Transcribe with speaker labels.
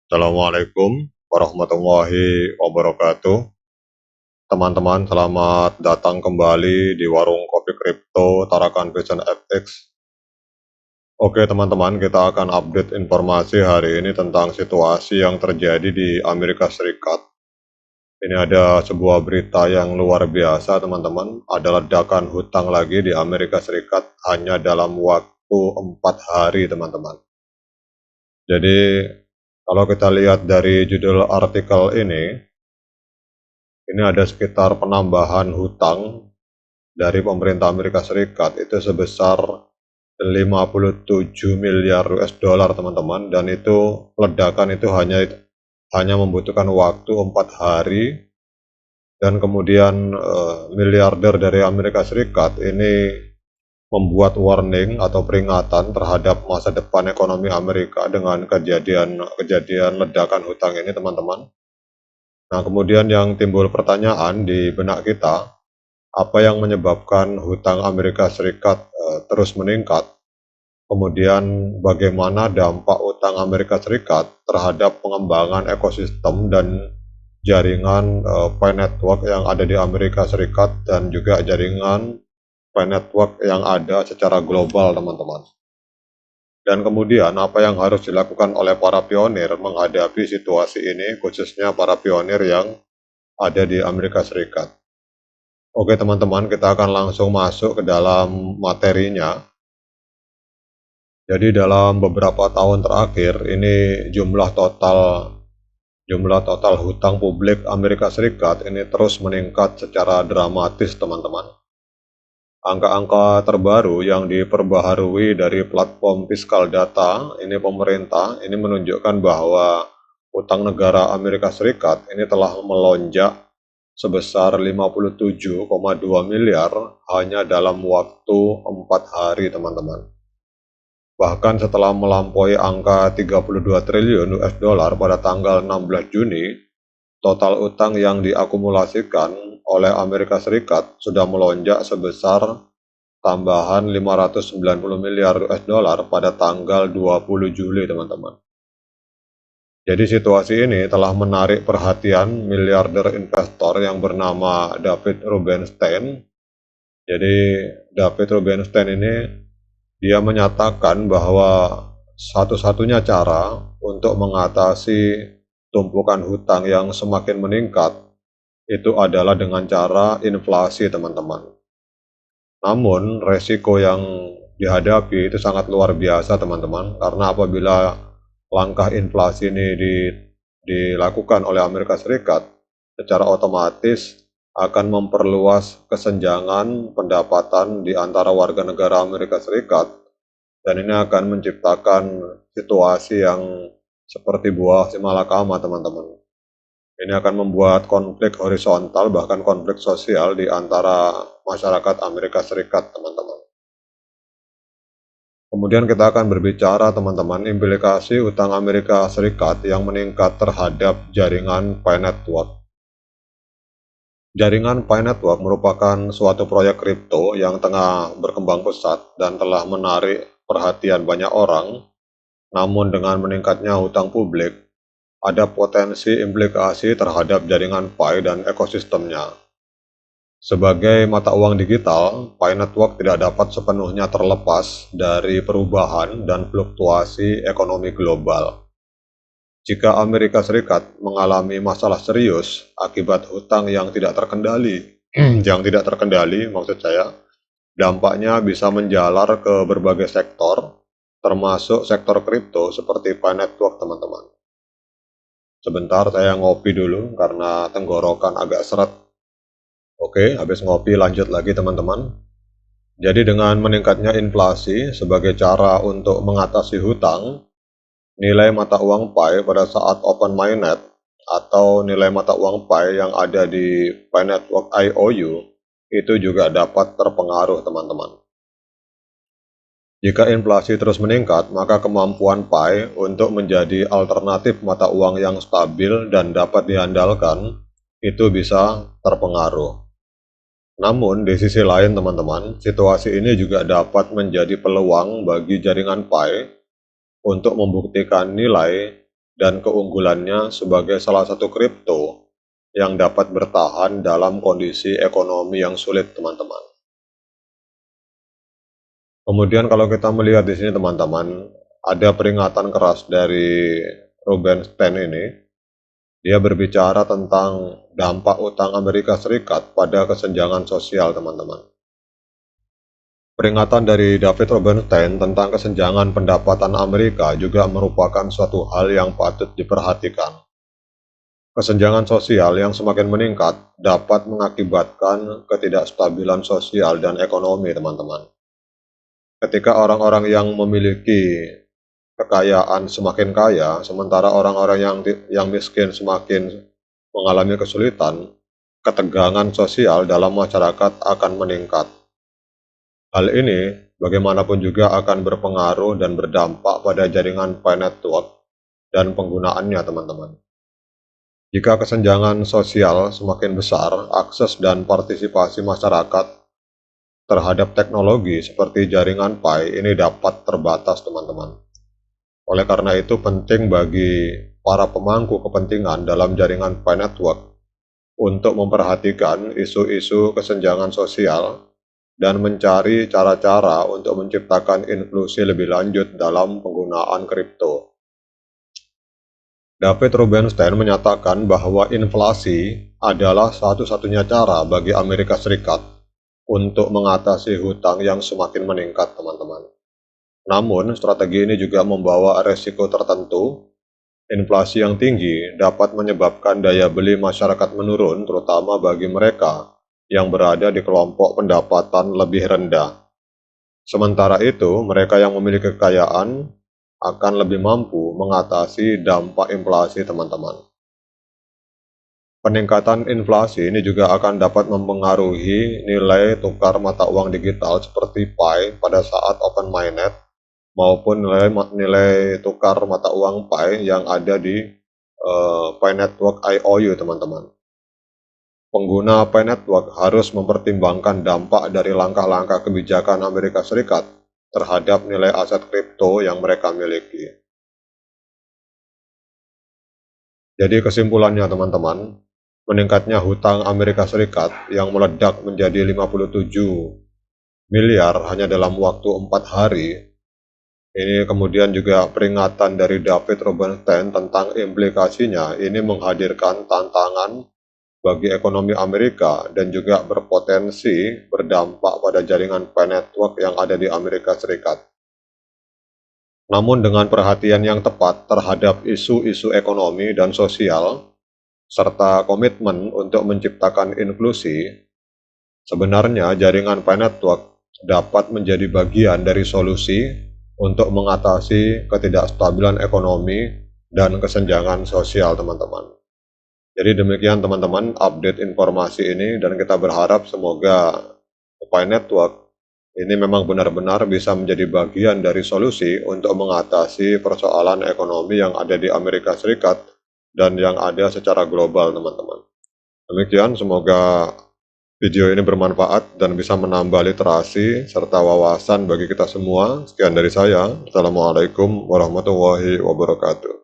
Speaker 1: Assalamualaikum warahmatullahi wabarakatuh. Teman-teman, selamat datang kembali di warung kopi kripto Tarakan Vision FX. Oke teman-teman, kita akan update informasi hari ini tentang situasi yang terjadi di Amerika Serikat. Ini ada sebuah berita yang luar biasa teman-teman. Ada ledakan hutang lagi di Amerika Serikat hanya dalam waktu 4 hari teman-teman. Jadi kalau kita lihat dari judul artikel ini ada sekitar penambahan hutang dari pemerintah Amerika Serikat itu sebesar 57 miliar US dollar teman-teman, dan itu ledakan itu hanya membutuhkan waktu 4 hari, dan kemudian miliarder dari Amerika Serikat ini membuat warning atau peringatan terhadap masa depan ekonomi Amerika dengan kejadian ledakan hutang ini teman-teman. Nah, kemudian yang timbul pertanyaan di benak kita, apa yang menyebabkan hutang Amerika Serikat terus meningkat? Kemudian bagaimana dampak utang Amerika Serikat terhadap pengembangan ekosistem dan jaringan Pi Network yang ada di Amerika Serikat dan juga jaringan Pi Network yang ada secara global teman-teman. Dan kemudian apa yang harus dilakukan oleh para pionir menghadapi situasi ini, khususnya para pionir yang ada di Amerika Serikat. Oke teman-teman, kita akan langsung masuk ke dalam materinya. Jadi dalam beberapa tahun terakhir ini jumlah total hutang publik Amerika Serikat ini terus meningkat secara dramatis teman-teman. Angka-angka terbaru yang diperbaharui dari platform Fiskal Data ini pemerintah ini menunjukkan bahwa hutang negara Amerika Serikat ini telah melonjak sebesar 57,2 miliar hanya dalam waktu 4 hari teman-teman. Bahkan setelah melampaui angka 32 triliun US dollar pada tanggal 16 Juni, total utang yang diakumulasikan oleh Amerika Serikat sudah melonjak sebesar tambahan 590 miliar US dollar pada tanggal 20 Juli teman-teman. Jadi situasi ini telah menarik perhatian miliarder investor yang bernama David Rubenstein. Jadi David Rubenstein ini dia menyatakan bahwa satu-satunya cara untuk mengatasi tumpukan hutang yang semakin meningkat itu adalah dengan cara inflasi teman-teman. Namun resiko yang dihadapi itu sangat luar biasa teman-teman, karena apabila langkah inflasi ini dilakukan oleh Amerika Serikat, secara otomatis akan memperluas kesenjangan pendapatan di antara warga negara Amerika Serikat, dan ini akan menciptakan situasi yang seperti buah si malakama teman-teman. Ini akan membuat konflik horizontal, bahkan konflik sosial di antara masyarakat Amerika Serikat teman-teman. Kemudian kita akan berbicara teman-teman implikasi utang Amerika Serikat yang meningkat terhadap jaringan Pi Network. Jaringan Pi Network merupakan suatu proyek kripto yang tengah berkembang pesat dan telah menarik perhatian banyak orang. Namun dengan meningkatnya hutang publik, ada potensi implikasi terhadap jaringan Pi dan ekosistemnya. Sebagai mata uang digital, Pi Network tidak dapat sepenuhnya terlepas dari perubahan dan fluktuasi ekonomi global. Jika Amerika Serikat mengalami masalah serius akibat hutang yang tidak terkendali, maksud saya, dampaknya bisa menjalar ke berbagai sektor, termasuk sektor kripto seperti Pi Network teman-teman. Sebentar saya ngopi dulu karena tenggorokan agak seret. Oke, habis ngopi lanjut lagi teman-teman. Jadi dengan meningkatnya inflasi sebagai cara untuk mengatasi hutang, nilai mata uang Pi pada saat open mainnet atau nilai mata uang Pi yang ada di Pi Network IOU itu juga dapat terpengaruh teman-teman. Jika inflasi terus meningkat, maka kemampuan Pi untuk menjadi alternatif mata uang yang stabil dan dapat diandalkan itu bisa terpengaruh. Namun di sisi lain teman-teman, situasi ini juga dapat menjadi peluang bagi jaringan Pi untuk membuktikan nilai dan keunggulannya sebagai salah satu kripto yang dapat bertahan dalam kondisi ekonomi yang sulit, teman-teman. Kemudian kalau kita melihat di sini, teman-teman, ada peringatan keras dari Rubenstein ini. Dia berbicara tentang dampak utang Amerika Serikat pada kesenjangan sosial, teman-teman. Peringatan dari David Rubenstein tentang kesenjangan pendapatan Amerika juga merupakan suatu hal yang patut diperhatikan. Kesenjangan sosial yang semakin meningkat dapat mengakibatkan ketidakstabilan sosial dan ekonomi, teman-teman. Ketika orang-orang yang memiliki kekayaan semakin kaya, sementara orang-orang yang miskin semakin mengalami kesulitan, ketegangan sosial dalam masyarakat akan meningkat. Hal ini bagaimanapun juga akan berpengaruh dan berdampak pada jaringan Pi Network dan penggunaannya, teman-teman. Jika kesenjangan sosial semakin besar, akses dan partisipasi masyarakat terhadap teknologi seperti jaringan Pi ini dapat terbatas, teman-teman. Oleh karena itu penting bagi para pemangku kepentingan dalam jaringan Pi Network untuk memperhatikan isu-isu kesenjangan sosial dan mencari cara-cara untuk menciptakan inklusi lebih lanjut dalam penggunaan kripto. David Rubenstein menyatakan bahwa inflasi adalah satu-satunya cara bagi Amerika Serikat untuk mengatasi hutang yang semakin meningkat, teman-teman. Namun, strategi ini juga membawa resiko tertentu. Inflasi yang tinggi dapat menyebabkan daya beli masyarakat menurun, terutama bagi mereka yang berada di kelompok pendapatan lebih rendah. Sementara itu, mereka yang memiliki kekayaan akan lebih mampu mengatasi dampak inflasi, teman-teman. Peningkatan inflasi ini juga akan dapat mempengaruhi nilai tukar mata uang digital seperti Pi pada saat open mainnet, maupun nilai tukar mata uang Pi yang ada di Pi Network IOU, teman-teman. Pengguna Pi Network harus mempertimbangkan dampak dari langkah-langkah kebijakan Amerika Serikat terhadap nilai aset kripto yang mereka miliki. Jadi kesimpulannya, teman-teman, meningkatnya hutang Amerika Serikat yang meledak menjadi 57 miliar hanya dalam waktu 4 hari. Ini kemudian juga peringatan dari David Rubenstein tentang implikasinya. Ini menghadirkan tantangan bagi ekonomi Amerika dan juga berpotensi berdampak pada jaringan Pi Network yang ada di Amerika Serikat. Namun dengan perhatian yang tepat terhadap isu-isu ekonomi dan sosial, serta komitmen untuk menciptakan inklusi, sebenarnya jaringan Pi Network dapat menjadi bagian dari solusi untuk mengatasi ketidakstabilan ekonomi dan kesenjangan sosial, teman-teman. Jadi demikian, teman-teman, update informasi ini, dan kita berharap semoga Pi Network ini memang benar-benar bisa menjadi bagian dari solusi untuk mengatasi persoalan ekonomi yang ada di Amerika Serikat dan yang ada secara global, teman-teman. Demikian, semoga video ini bermanfaat dan bisa menambah literasi serta wawasan bagi kita semua. Sekian dari saya. Assalamualaikum warahmatullahi wabarakatuh.